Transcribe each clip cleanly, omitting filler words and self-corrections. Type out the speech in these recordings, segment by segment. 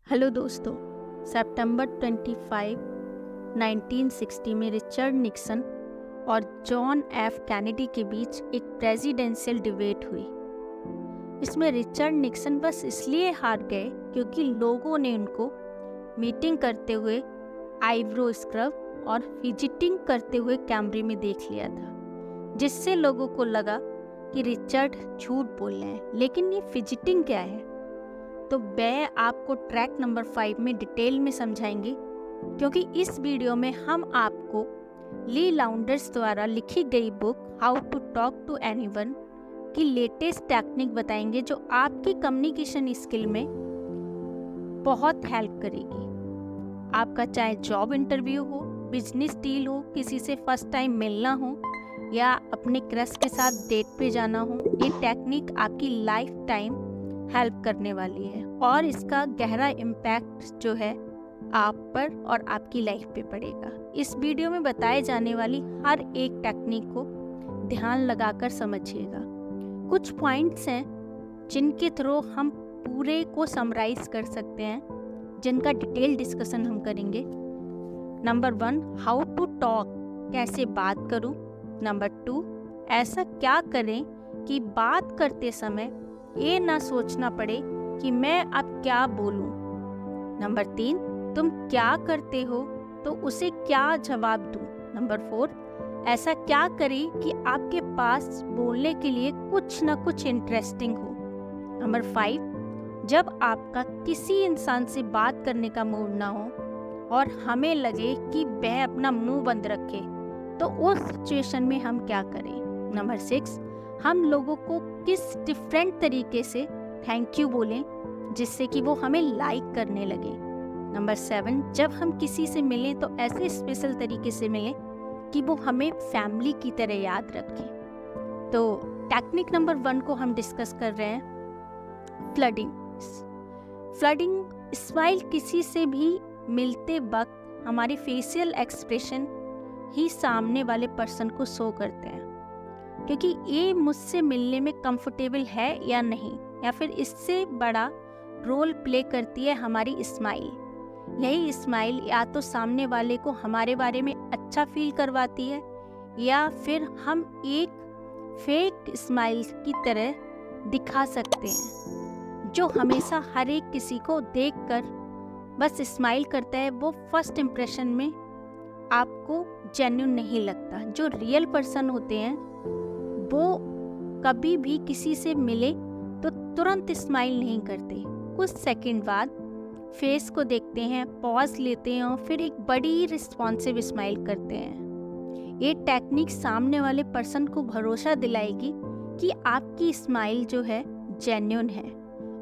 Hello दोस्तों। सितंबर 25, 1960 में Richard Nixon और जॉन एफ कैनेडी के बीच एक प्रेसिडेंशियल डिबेट हुई। इसमें रिचर्ड निक्सन बस इसलिए हार गए क्योंकि लोगों ने उनको मीटिंग करते हुए आईब्रो स्क्रब और फिजिटिंग करते हुए कैमरे में देख लिया था, जिससे लोगों को लगा कि रिचर्ड झूठ बोल रहे हैं। लेकिन ये फिजिटिंग क्या है, तो मैं आपको ट्रैक नंबर 5 में डिटेल में समझाएंगे, क्योंकि इस वीडियो में हम आपको ली लाउंडर्स द्वारा लिखी गई book how to talk to anyone की लेटेस्ट टेक्निक बताएंगे, जो आपकी कम्युनिकेशन स्किल में बहुत हेल्प करेगी। आपका चाहे जॉब इंटरव्यू हो, बिजनेस डील हो, किसी से फर्स्ट टाइम मिलना हो या अपने क्रश के साथ डेट पे जाना हो, ये टेक्निक आपकी लाइफ टाइम हेल्प करने वाली है और इसका गहरा इम्पैक्ट जो है आप पर और आपकी लाइफ पे पड़ेगा। इस वीडियो में बताए जाने वाली हर एक टेक्निक को ध्यान लगाकर समझिएगा। कुछ पॉइंट्स हैं जिनके थ्रू हम पूरे को समराइज कर सकते हैं, जिनका डिटेल डिस्कशन हम करेंगे। नंबर 1, हाउ टू टॉक, कैसे बात करूं। नंबर 2, ऐसा क्या करें कि बात करते समय ये ना सोचना पड़े कि मैं अब क्या बोलूं। नंबर 3, तुम क्या करते हो तो उसे क्या जवाब दूं। नंबर 4, ऐसा क्या करें कि आपके पास बोलने के लिए कुछ ना कुछ इंटरेस्टिंग हो। नंबर 5, जब आपका किसी इंसान से बात करने का मूड ना हो और हमें लगे कि वह अपना मुंह बंद रखे, तो उस सिचुएशन में हम क्या करें। नंबर 6, हम लोगों को किस डिफरेंट तरीके से थैंक यू बोलें जिससे कि वो हमें लाइक करने लगे। नंबर 7, जब हम किसी से मिलें तो ऐसे स्पेशल तरीके से मिलें कि वो हमें फैमिली की तरह याद रखे। तो टेक्निक नंबर 1 को हम डिस्कस कर रहे हैं, फ्लडिंग। स्माइल किसी से भी मिलते वक्त हमारे फेशियल एक्सप्रेशन ही सामने वाले पर्सन को शो करते हैं, क्योंकि ये मुझसे मिलने में कंफर्टेबल है या नहीं, या फिर इससे बड़ा रोल प्ले करती है हमारी स्माइल। यही स्माइल या तो सामने वाले को हमारे बारे में अच्छा फील करवाती है, या फिर हम एक फेक स्माइल की तरह दिखा सकते हैं, जो हमेशा हर एक किसी को देखकर बस स्माइल करता है। वो फर्स्ट इम्प्रेशन में आपको जेन्युइन नहीं लगता। जो रियल पर्सन होते हैं वो कभी भी किसी से मिले तो तुरंत स्माइल नहीं करते, कुछ सेकंड बाद फेस को देखते हैं, पॉज लेते हैं और फिर एक बड़ी रिस्पॉन्सिव स्माइल करते हैं। ये टेक्निक सामने वाले पर्सन को भरोसा दिलाएगी कि आपकी स्माइल जो है जेन्युइन है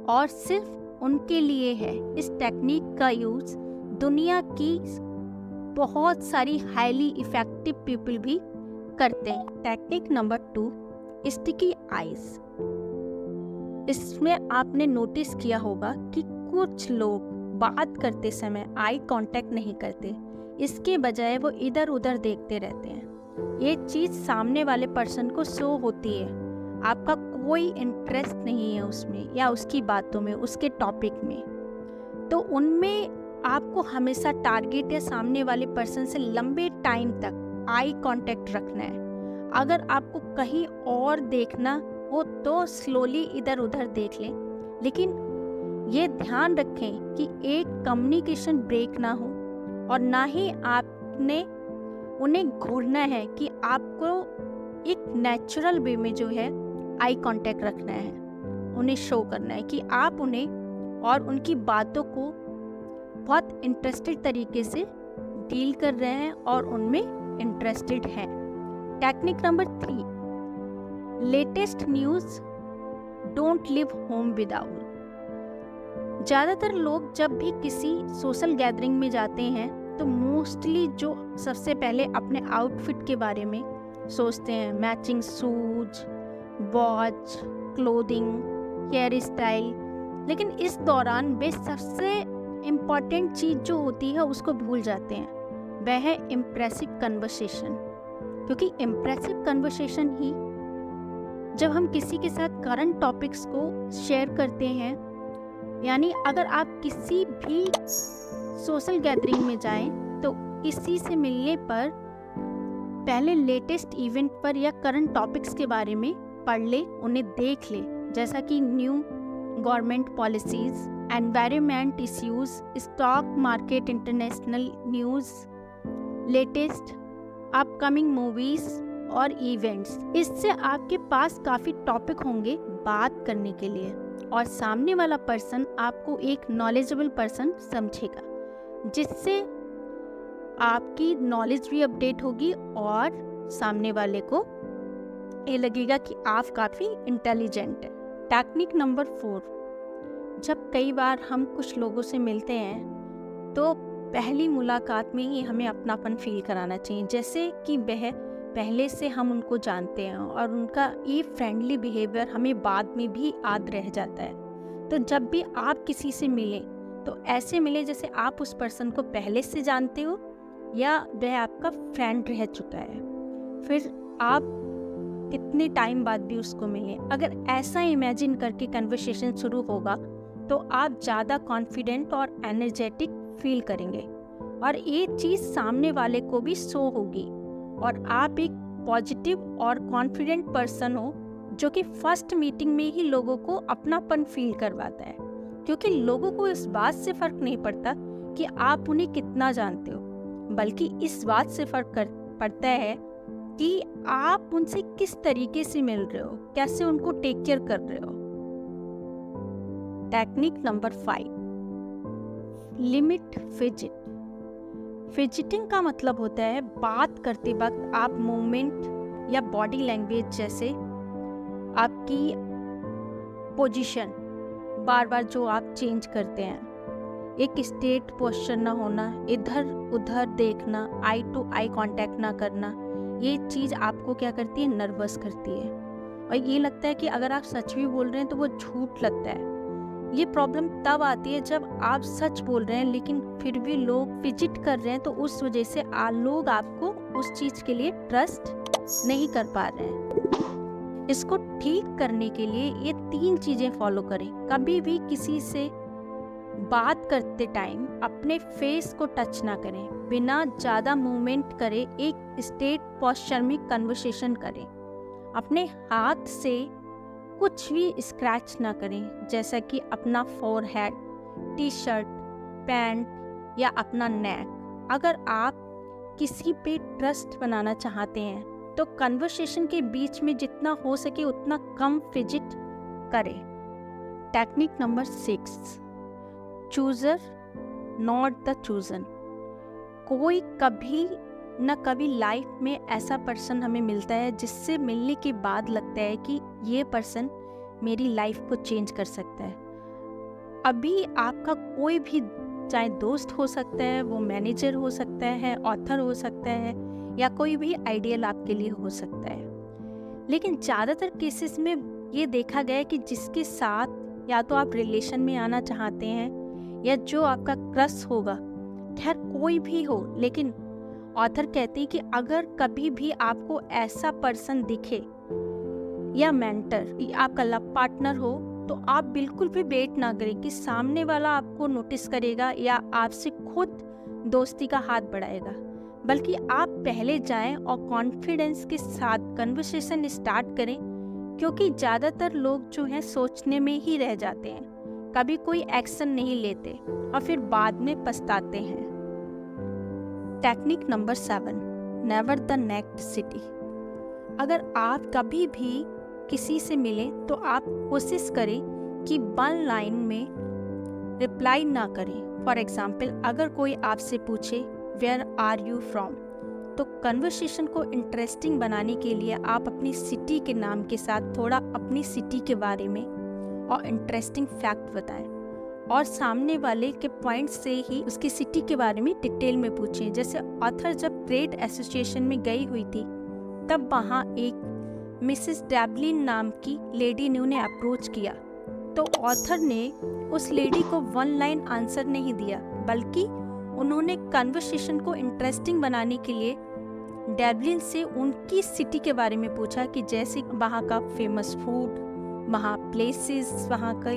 और सिर्फ उनके लिए है। इस टेक्निक का यूज दुनिया की बहुत सारी हाईली इफेक्टिव पीपल भी करते हैं। Technique number 2, sticky eyes. इसमें आपने नोटिस किया होगा कि कुछ लोग बात करते समय आई कांटेक्ट नहीं करते, इसके बजाय वो इधर उधर देखते रहते हैं। ये चीज़ सामने वाले पर्सन को शो होती है आपका कोई इंटरेस्ट नहीं है उसमें या उसकी बातों में, उसके टॉपिक में। तो उनमें आपको हमेशा टारगेट या सामने वाले पर्सन से लंबे टाइम तक आई कांटेक्ट रखना है। अगर आपको कहीं और देखना हो तो स्लोली इधर उधर देख लें, लेकिन ये ध्यान रखें कि एक कम्युनिकेशन ब्रेक ना हो और ना ही आपने उन्हें घूरना है, कि आपको एक नेचुरल वे में जो है आई कांटेक्ट रखना है। उन्हें शो करना है कि आप उन्हें और उनकी बातों को बहुत इंटरेस्टेड तरीके से डील कर रहे हैं और उनमें इंटरेस्टेड हैं। Technique number 3, latest news, don't live home without. ज़्यादातर लोग जब भी किसी सोशल गैदरिंग में जाते हैं तो मोस्टली जो सबसे पहले अपने आउटफिट के बारे में सोचते हैं, matching shoes, watch, clothing, hair style. लेकिन इस दौरान वे सबसे इम्पॉर्टेंट चीज़ जो होती है उसको भूल जाते हैं, वह है इम्प्रेसिव कन्वर्सेशन। क्योंकि इम्प्रेसिव कन्वर्सेशन ही, जब हम किसी के साथ करंट टॉपिक्स को शेयर करते हैं यानी अगर आप किसी भी सोशल गैदरिंग में जाएं तो किसी से मिलने पर पहले लेटेस्ट इवेंट पर या करंट टॉपिक्स के बारे में पढ़ ले, उन्हें देख ले, जैसा कि new government policies, environment issues, stock market, international news, latest upcoming movies और इवेंट्स। इससे आपके पास काफ़ी टॉपिक होंगे बात करने के लिए और सामने वाला पर्सन आपको एक नॉलेजेबल पर्सन समझेगा, जिससे आपकी नॉलेज भी अपडेट होगी और सामने वाले को ये लगेगा कि आप काफ़ी इंटेलिजेंट है। टेक्निक नंबर 4, जब कई बार हम कुछ लोगों से मिलते हैं तो पहली मुलाकात में ही हमें अपनापन फील कराना चाहिए, जैसे कि वह पहले से हम उनको जानते हैं और उनका ये फ्रेंडली बिहेवियर हमें बाद में भी याद रह जाता है। तो जब भी आप किसी से मिलें तो ऐसे मिले जैसे आप उस पर्सन को पहले से जानते हो या वह आपका फ्रेंड रह चुका है, फिर आप कितने टाइम बाद भी उसको मिलें। अगर ऐसा इमेजिन करके कन्वर्सेशन शुरू होगा तो आप ज़्यादा कॉन्फिडेंट और एनर्जेटिक फील करेंगे और ये चीज़ सामने वाले को भी शो होगी और आप एक पॉजिटिव और कॉन्फिडेंट पर्सन हो जो कि फर्स्ट मीटिंग में ही लोगों को अपनापन फील करवाता है, क्योंकि लोगों को इस बात से फ़र्क नहीं पड़ता कि आप उन्हें कितना जानते हो, बल्कि इस बात से फ़र्क पड़ता है कि आप उनसे किस तरीके से मिल रहे हो, कैसे उनको टेक केयर कर रहे हो। Technique number 5, limit fidget. Fidgeting का मतलब होता है बात करते वक्त आप मूवमेंट या बॉडी लैंग्वेज जैसे आपकी पोजीशन बार बार जो आप चेंज करते हैं, एक स्ट्रेट पोस्चर ना होना, इधर उधर देखना, आई टू आई कांटेक्ट ना करना, ये चीज़ आपको क्या करती है, नर्वस करती है और ये लगता है कि अगर आप सच भी बोल रहे हैं तो वो झूठ लगता है। ये प्रॉब्लम तब आती है जब आप सच बोल रहे हैं लेकिन फिर भी लोग फिजिट कर रहे हैं, तो उस वजह से लोग आपको उस चीज़ के लिए ट्रस्ट नहीं कर पा रहे हैं। इसको ठीक करने के लिए ये 3 चीज़ें फॉलो करें। कभी भी किसी से बात करते टाइम अपने फेस को टच ना करें, बिना ज़्यादा मूवमेंट करें, एक स्ट्रेट पोस्चर में कन्वर्सेशन करें, अपने हाथ से कुछ भी स्क्रैच ना करें, जैसा कि अपना फोरहेड, टी शर्ट, पैंट या अपना नेक। अगर आप किसी पे ट्रस्ट बनाना चाहते हैं तो कन्वर्सेशन के बीच में जितना हो सके उतना कम फिजिट करें। Technique number 6, chooser not the chosen. कोई कभी न कभी लाइफ में ऐसा पर्सन हमें मिलता है जिससे मिलने के बाद लगता है कि ये पर्सन मेरी लाइफ को चेंज कर सकता है। अभी आपका कोई भी, चाहे दोस्त हो सकता है, वो मैनेजर हो सकता है, ऑथर हो सकता है या कोई भी आइडियल आपके लिए हो सकता है, लेकिन ज़्यादातर केसेस में ये देखा गया है कि जिसके साथ या तो आप रिलेशन में आना चाहते हैं या जो आपका क्रश होगा, खैर कोई भी हो, लेकिन ऑथर कहते हैं कि अगर कभी भी आपको ऐसा पर्सन दिखे या मेंटर या आपका लव पार्टनर हो तो आप बिल्कुल भी वेट ना करें कि सामने वाला आपको नोटिस करेगा या आपसे खुद दोस्ती का हाथ बढ़ाएगा, बल्कि आप पहले जाएं और कॉन्फिडेंस के साथ कन्वर्सेशन स्टार्ट करें, क्योंकि ज़्यादातर लोग जो हैं सोचने में ही रह जाते हैं, कभी कोई एक्शन नहीं लेते और फिर बाद में पछताते हैं। Technique number 7, never the next city. अगर आप कभी भी किसी से मिलें तो आप कोशिश करें कि 1 लाइन में रिप्लाई ना करें। फॉर एग्जाम्पल, अगर कोई आपसे पूछे वेयर आर यू फ्रॉम, तो कन्वर्सेशन को इंटरेस्टिंग बनाने के लिए आप अपनी सिटी के नाम के साथ थोड़ा अपनी सिटी के बारे में और इंटरेस्टिंग फैक्ट बताएं और सामने वाले के पॉइंट से ही उसकी सिटी के बारे में डिटेल में पूछें। जैसे ऑथर जब ट्रेड एसोसिएशन में गई हुई थी तब वहाँ एक मिसेस डैबलिन नाम की लेडी ने उन्हें अप्रोच किया, तो ऑथर ने उस लेडी को 1 लाइन आंसर नहीं दिया, बल्कि उन्होंने कन्वर्सेशन को इंटरेस्टिंग बनाने के लिए डैबलिन से उनकी सिटी के बारे में पूछा कि जैसे वहाँ का फेमस फूड, वहाँ प्लेसेस, वहाँ का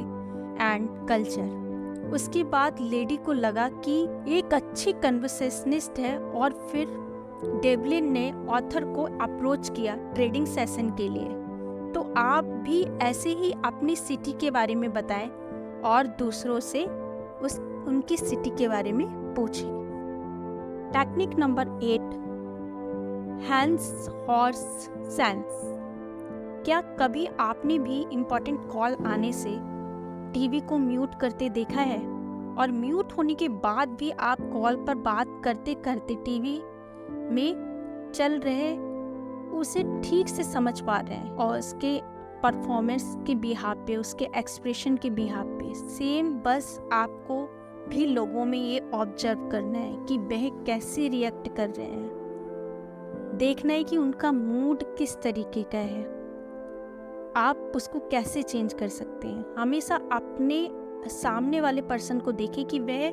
एंड कल्चर। उसके बाद लेडी को लगा कि एक अच्छी कन्वर्सेशनिस्ट है और फिर डेवलिन ने ऑथर को अप्रोच किया ट्रेडिंग सेशन के लिए। तो आप भी ऐसे ही अपनी सिटी के बारे में बताएं और दूसरों से उनकी सिटी के बारे में पूछें। Technique number 8, hands horse sense. क्या कभी आपने भी इम्पोर्टेंट कॉल आने से टीवी को म्यूट करते देखा है और म्यूट होने के बाद भी आप कॉल पर बात करते करते टीवी में चल रहे उसे ठीक से समझ पा रहे हैं और उसके परफॉर्मेंस के बिहाफ पे, उसके एक्सप्रेशन के बिहाफ पे सेम, बस आपको भी लोगों में ये ऑब्जर्व करना है कि वह कैसे रिएक्ट कर रहे हैं, देखना है कि उनका मूड किस तरीके का है, आप उसको कैसे चेंज कर सकते हैं। हमेशा अपने सामने वाले पर्सन को देखें कि वह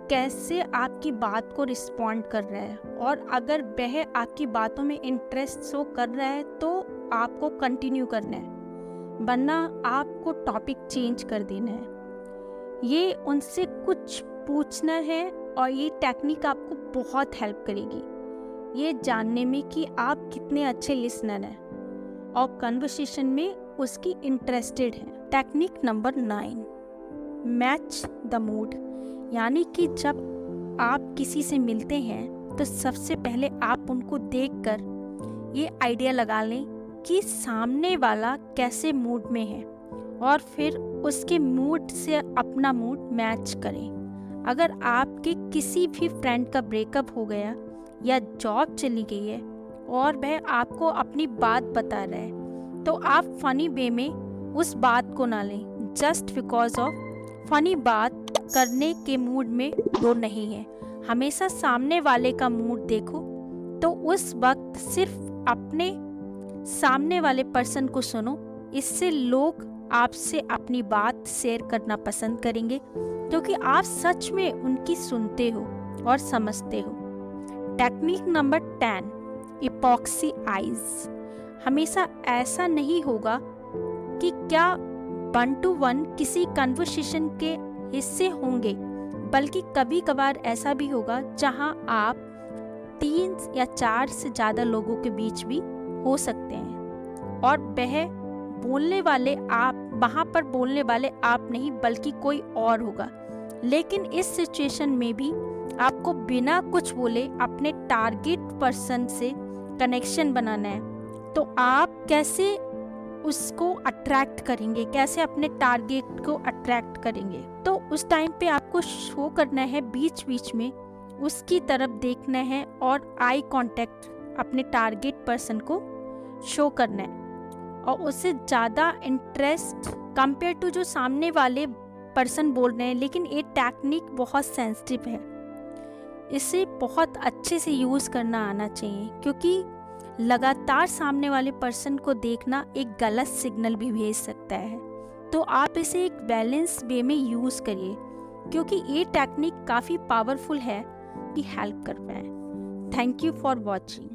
कैसे आपकी बात को रिस्पॉन्ड कर रहा है, और अगर वह आपकी बातों में इंटरेस्ट शो कर रहा है तो आपको कंटिन्यू करना है, वरना आपको टॉपिक चेंज कर देना है। ये उनसे कुछ पूछना है और ये टेक्निक आपको बहुत हेल्प करेगी ये जानने में कि आप कितने अच्छे लिसनर हैं और कन्वर्सेशन में उसकी इंटरेस्टेड हैं। Technique number 9, match the mood. यानी कि जब आप किसी से मिलते हैं तो सबसे पहले आप उनको देखकर ये आइडिया लगा लें कि सामने वाला कैसे मूड में है और फिर उसके मूड से अपना मूड मैच करें। अगर आपके किसी भी फ्रेंड का ब्रेकअप हो गया या जॉब चली गई है और वह आपको अपनी बात बता रहा है तो आप फनी वे में उस बात को ना लें, जस्ट बिकॉज ऑफ फनी बात करने के मूड में वो नहीं है। हमेशा सामने वाले का मूड देखो, तो उस वक्त सिर्फ अपने सामने वाले पर्सन को सुनो। इससे लोग आपसे अपनी बात शेयर करना पसंद करेंगे क्योंकि आप सच में उनकी सुनते हो और समझते हो। Technique number 10, epoxy eyes. हमेशा ऐसा नहीं होगा कि क्या 1 to 1 किसी कन्वर्सेशन के हिस्से होंगे, बल्कि कभी कभार ऐसा भी होगा जहां आप 3 या 4 से ज़्यादा लोगों के बीच भी हो सकते हैं और वहाँ पर बोलने वाले आप नहीं बल्कि कोई और होगा। लेकिन इस सिचुएशन में भी आपको बिना कुछ बोले अपने टारगेट पर्सन से कनेक्शन बनाना है। तो आप कैसे उसको अट्रैक्ट करेंगे, कैसे अपने टारगेट को अट्रैक्ट करेंगे? तो उस टाइम पे आपको शो करना है, बीच बीच में उसकी तरफ देखना है और आई कांटेक्ट अपने टारगेट पर्सन को शो करना है और उससे ज़्यादा इंटरेस्ट कंपेयर टू जो सामने वाले पर्सन बोल रहे हैं। लेकिन ये टेक्निक बहुत सेंसिटिव है, इसे बहुत अच्छे से यूज़ करना आना चाहिए क्योंकि लगातार सामने वाले पर्सन को देखना एक गलत सिग्नल भी भेज सकता है। तो आप इसे एक बैलेंस वे में यूज़ करिए क्योंकि ये टेक्निक काफ़ी पावरफुल है कि हेल्प कर पाए। Thank you for watching.